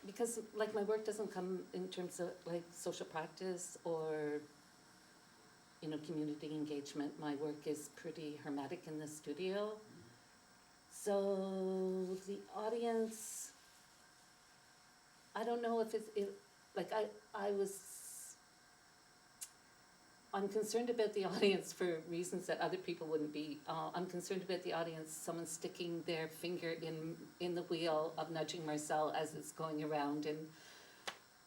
because, like, my work doesn't come in terms of like social practice or, you know, community engagement. My work is pretty hermetic in the studio. So the audience, I don't know if I'm concerned about the audience for reasons that other people wouldn't be. I'm concerned about the audience, someone sticking their finger in the wheel of nudging Marcel as it's going around, and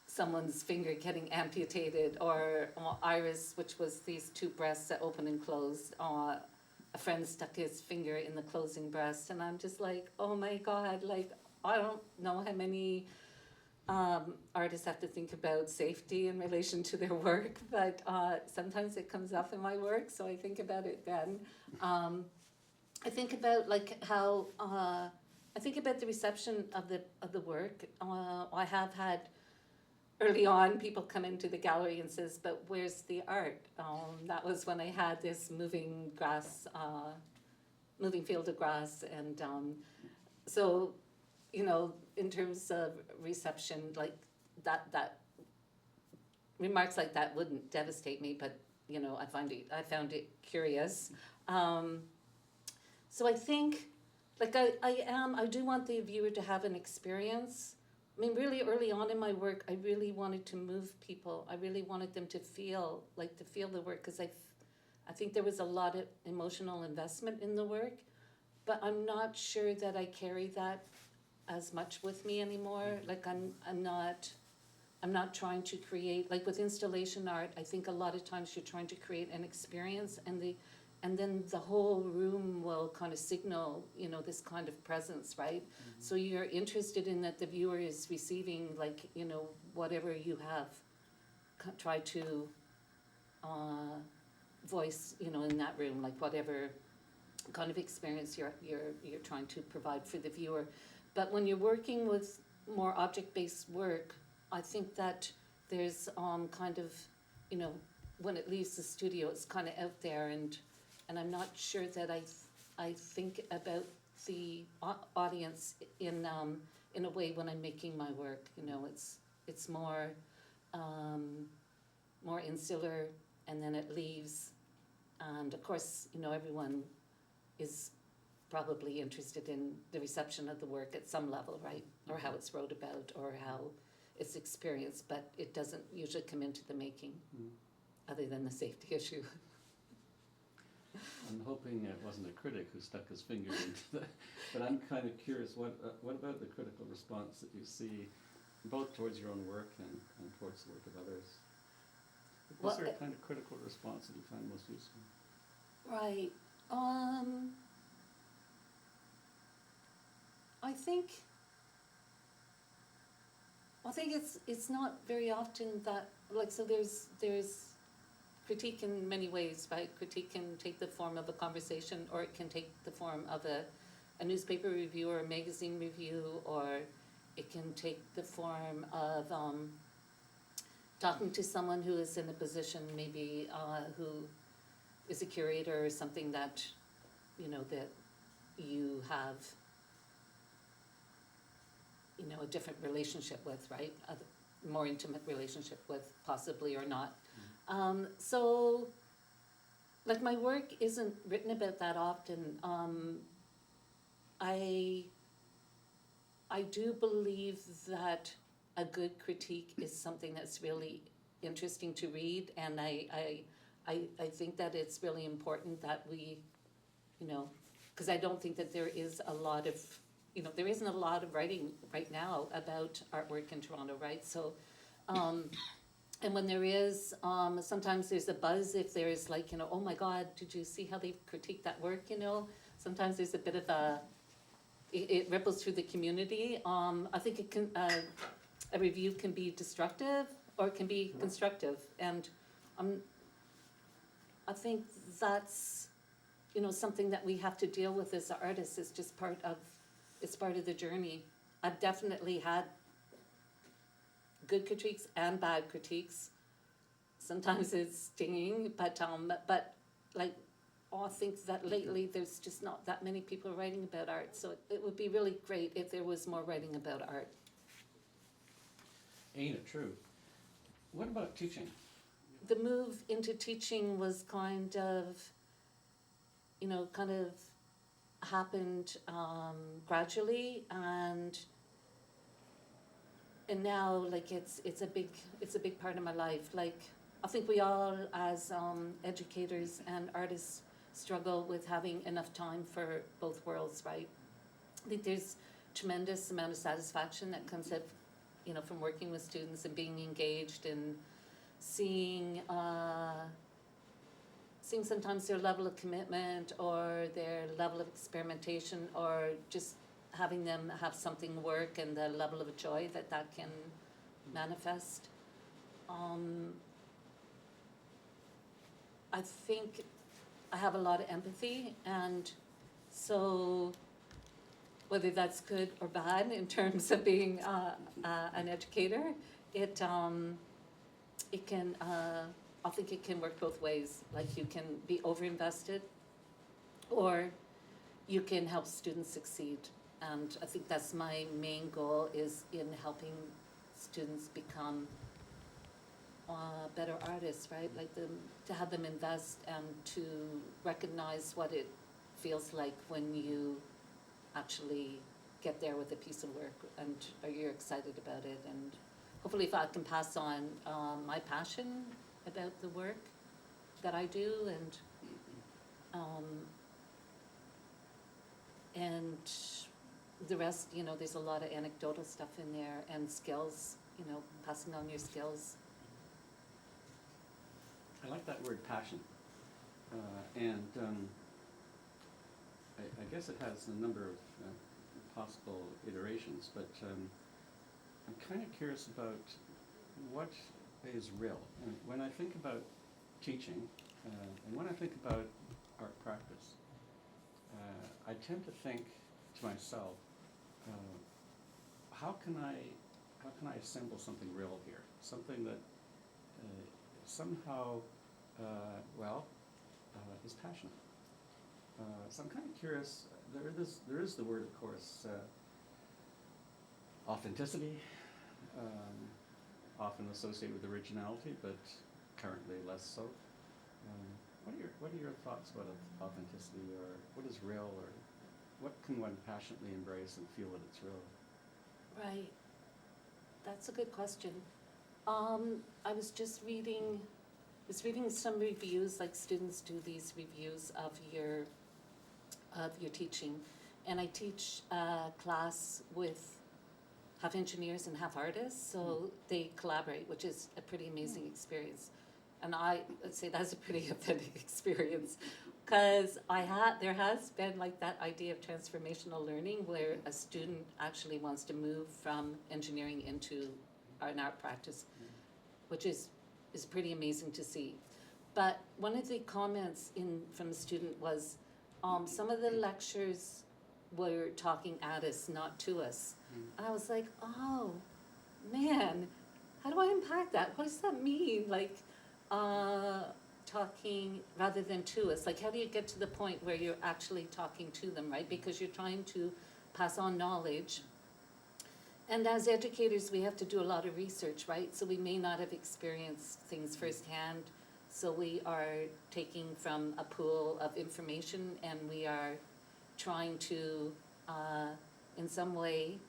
someone's finger getting amputated, or Iris, which was these 2 breasts that open and closed. A friend stuck his finger in the closing breast, and I'm just like, oh my God, like, I don't know how many artists have to think about safety in relation to their work, but sometimes it comes up in my work, so I think about it then. I think about like how I think about the reception of the work. I have had early on, people come into the gallery and says, but where's the art? That was when I had this moving field of grass, and so, you know, in terms of reception, like that remarks like that wouldn't devastate me, but you know, I found it curious. So I think, like I do want the viewer to have an experience. I mean, really early on in my work, I really wanted to move people. I really wanted them to feel the work, because I think there was a lot of emotional investment in the work, but I'm not sure that I carry that as much with me anymore. Like I'm not trying to create, like with installation art, I think a lot of times you're trying to create an experience, and then the whole room will kind of signal, you know, this kind of presence, right? Mm-hmm. So you're interested in that the viewer is receiving, like, you know, whatever you have tried to voice, you know, in that room, like whatever kind of experience you're trying to provide for the viewer. But when you're working with more object-based work, I think that there's kind of, you know, when it leaves the studio, it's kind of out there, and I'm not sure that I think about the audience in a way when I'm making my work. You know, it's more insular, and then it leaves, and of course, you know, everyone is probably interested in the reception of the work at some level, right? Or how it's wrote about, or how it's experienced, but it doesn't usually come into the making, other than the safety issue. I'm hoping it wasn't a critic who stuck his finger into that, but I'm kind of curious, what about the critical response that you see, both towards your own work and towards the work of others? Is there a kind of critical response that you find most useful? Right. I think it's not very often that, like, so there's critique in many ways, right? Critique can take the form of a conversation, or it can take the form of a newspaper review or a magazine review, or it can take the form of talking to someone who is in a position, maybe who is a curator or something that, you know, that you have, you know, a different relationship with, right? A more intimate relationship with, possibly, or not. So, like, my work isn't written about that often. I do believe that a good critique is something that's really interesting to read, and I think that it's really important that we, you know, because I don't think that there is a lot of, you know, there isn't a lot of writing right now about artwork in Toronto, right? So, and when there is, sometimes there's a buzz if there is, like, you know, oh my God, did you see how they critiqued that work, you know? Sometimes there's a bit of it ripples through the community. I think it can, a review can be destructive or it can be constructive. And I think that's, you know, something that we have to deal with as artists. It's just it's part of the journey. I've definitely had good critiques and bad critiques. Sometimes it's stinging, but like, I think that lately there's just not that many people writing about art, so it would be really great if there was more writing about art. Ain't it true? What about teaching? The move into teaching was kind of, you know, happened gradually, and now, like, it's a big part of my life. Like, I think we all, as educators and artists, struggle with having enough time for both worlds, right? I think there's tremendous amount of satisfaction that comes out, you know, from working with students and being engaged and seeing sometimes their level of commitment or their level of experimentation, or just having them have something work and the level of joy that can manifest. I think I have a lot of empathy, and so whether that's good or bad in terms of being an educator, it can, I think it can work both ways. Like you can be overinvested, or you can help students succeed. And I think that's my main goal, is in helping students become better artists, right? Like to have them invest and to recognize what it feels like when you actually get there with a piece of work and you're excited about it. And hopefully if I can pass on my passion about the work that I do, and the rest, you know, there's a lot of anecdotal stuff in there, and skills, you know, passing on your skills. I like that word, passion. And I guess it has a number of possible iterations, but I'm kind of curious about what is real. And when I think about teaching, and when I think about art practice, I tend to think to myself, how can I assemble something real here? Something that somehow, is passionate. So I'm kind of curious. There is the word, of course, authenticity, often associated with originality, but currently less so. What are your thoughts about authenticity, or what is real, or what can one passionately embrace and feel that it's real? Right. That's a good question. I was just reading some reviews, like students do these reviews of your teaching, and I teach a class with half engineers and half artists, so they collaborate, which is a pretty amazing experience. And I'd say that's a pretty authentic experience, because there has been like that idea of transformational learning, where a student actually wants to move from engineering into an art practice, which is pretty amazing to see. But one of the comments from a student was, some of the lectures were talking at us, not to us. And I was like, oh man, how do I unpack that? What does that mean? Like, talking rather than to us. Like, how do you get to the point where you're actually talking to them, right? Because you're trying to pass on knowledge. And as educators, we have to do a lot of research, right? So we may not have experienced things firsthand. So we are taking from a pool of information, and we are trying to, in some way,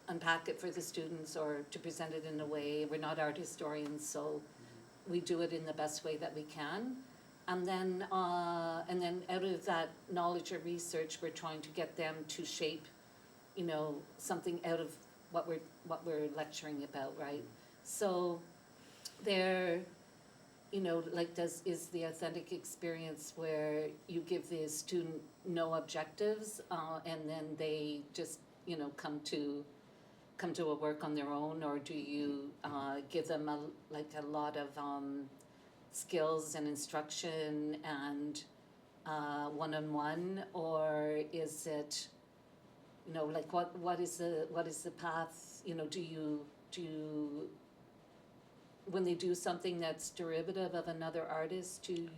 unpack it for the students, or to present it in a way. We're not art historians, so we do it in the best way that we can. And then out of that knowledge or research, we're trying to get them to shape, you know, something out of what we're lecturing about, right? So there, you know, like is the authentic experience where you give the student no objectives, and then they just, you know, come to a work on their own, or do you give them a lot of skills and instruction and one-on-one, or is it, you know, like what is the path? You know, do you when they do something that's derivative of another artist, do you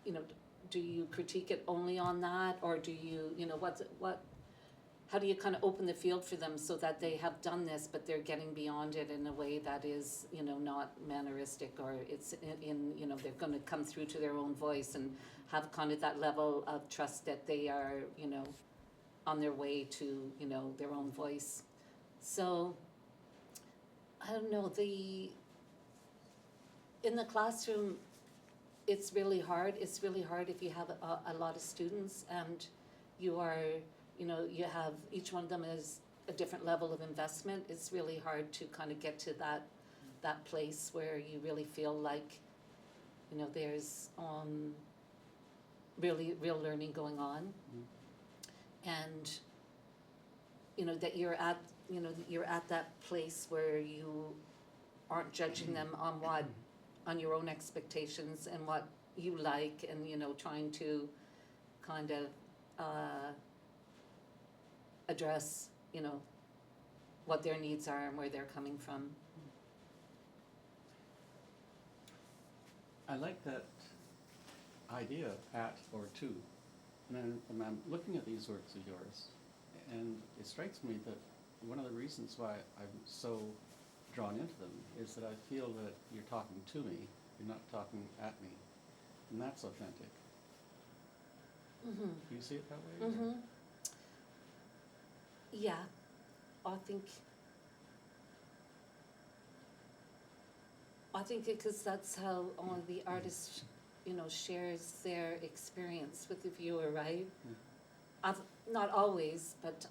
you know, do you critique it only on that, or do you, you know, how do you kind of open the field for them so that they have done this, but they're getting beyond it in a way that is, you know, not manneristic, or it's in you know, they're going to come through to their own voice and have kind of that level of trust that they are, you know, on their way to, you know, their own voice. So, I don't know, in the classroom, it's really hard. It's really hard if you have a lot of students, and you are, you know, you have, each one of them is a different level of investment. It's really hard to kind of get to that place where you really feel like, you know, there's really real learning going on. And, you know, that you're at that place where you aren't judging them on your own expectations and what you like, and, you know, trying to kind of address, what their needs are and where they're coming from. I like that idea of at or to. And I'm looking at these works of yours, and it strikes me that one of the reasons why I'm so drawn into them is that I feel that you're talking to me, you're not talking at me, and that's authentic. Mm-hmm. Do you see it that way? Mm-hmm. Yeah, I think because that's how the artist, shares their experience with the viewer, right? Not always, but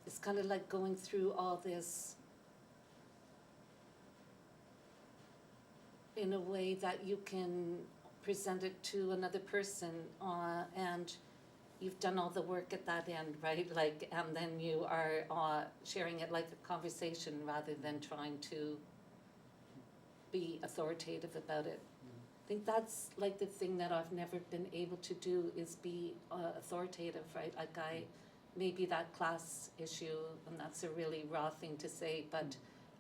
it's kind of like going through all this in a way that you can present it to another person, and you've done all the work at that end, right? And then you are sharing it like a conversation rather than trying to be authoritative about it. I think that's like the thing that I've never been able to do is be authoritative, right? Maybe that class issue, and that's a really raw thing to say, but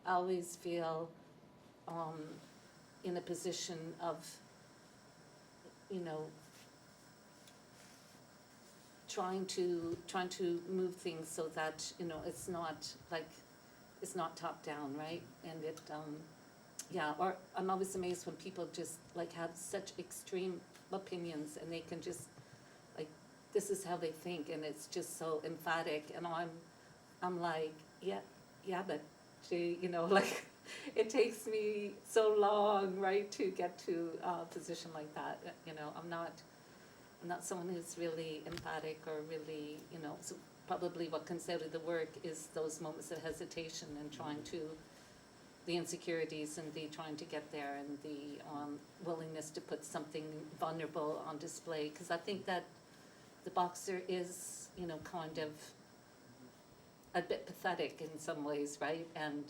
I always feel in a position of, trying to move things so that it's not top down, right? And it or I'm always amazed when people just have such extreme opinions and they can just this is how they think, and it's just so emphatic, and I'm like, yeah, but it takes me so long, right, to get to a position like that. I'm not someone who's really emphatic or really, so probably what comes out of the work is those moments of hesitation and the insecurities and the trying to get there, and the willingness to put something vulnerable on display. Because I think that the boxer is, kind of a bit pathetic in some ways, right? And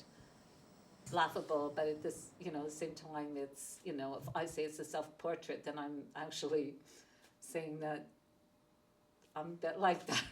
laughable, but at this, the same time, it's, if I say it's a self-portrait, then I'm actually saying that I'm a bit like that.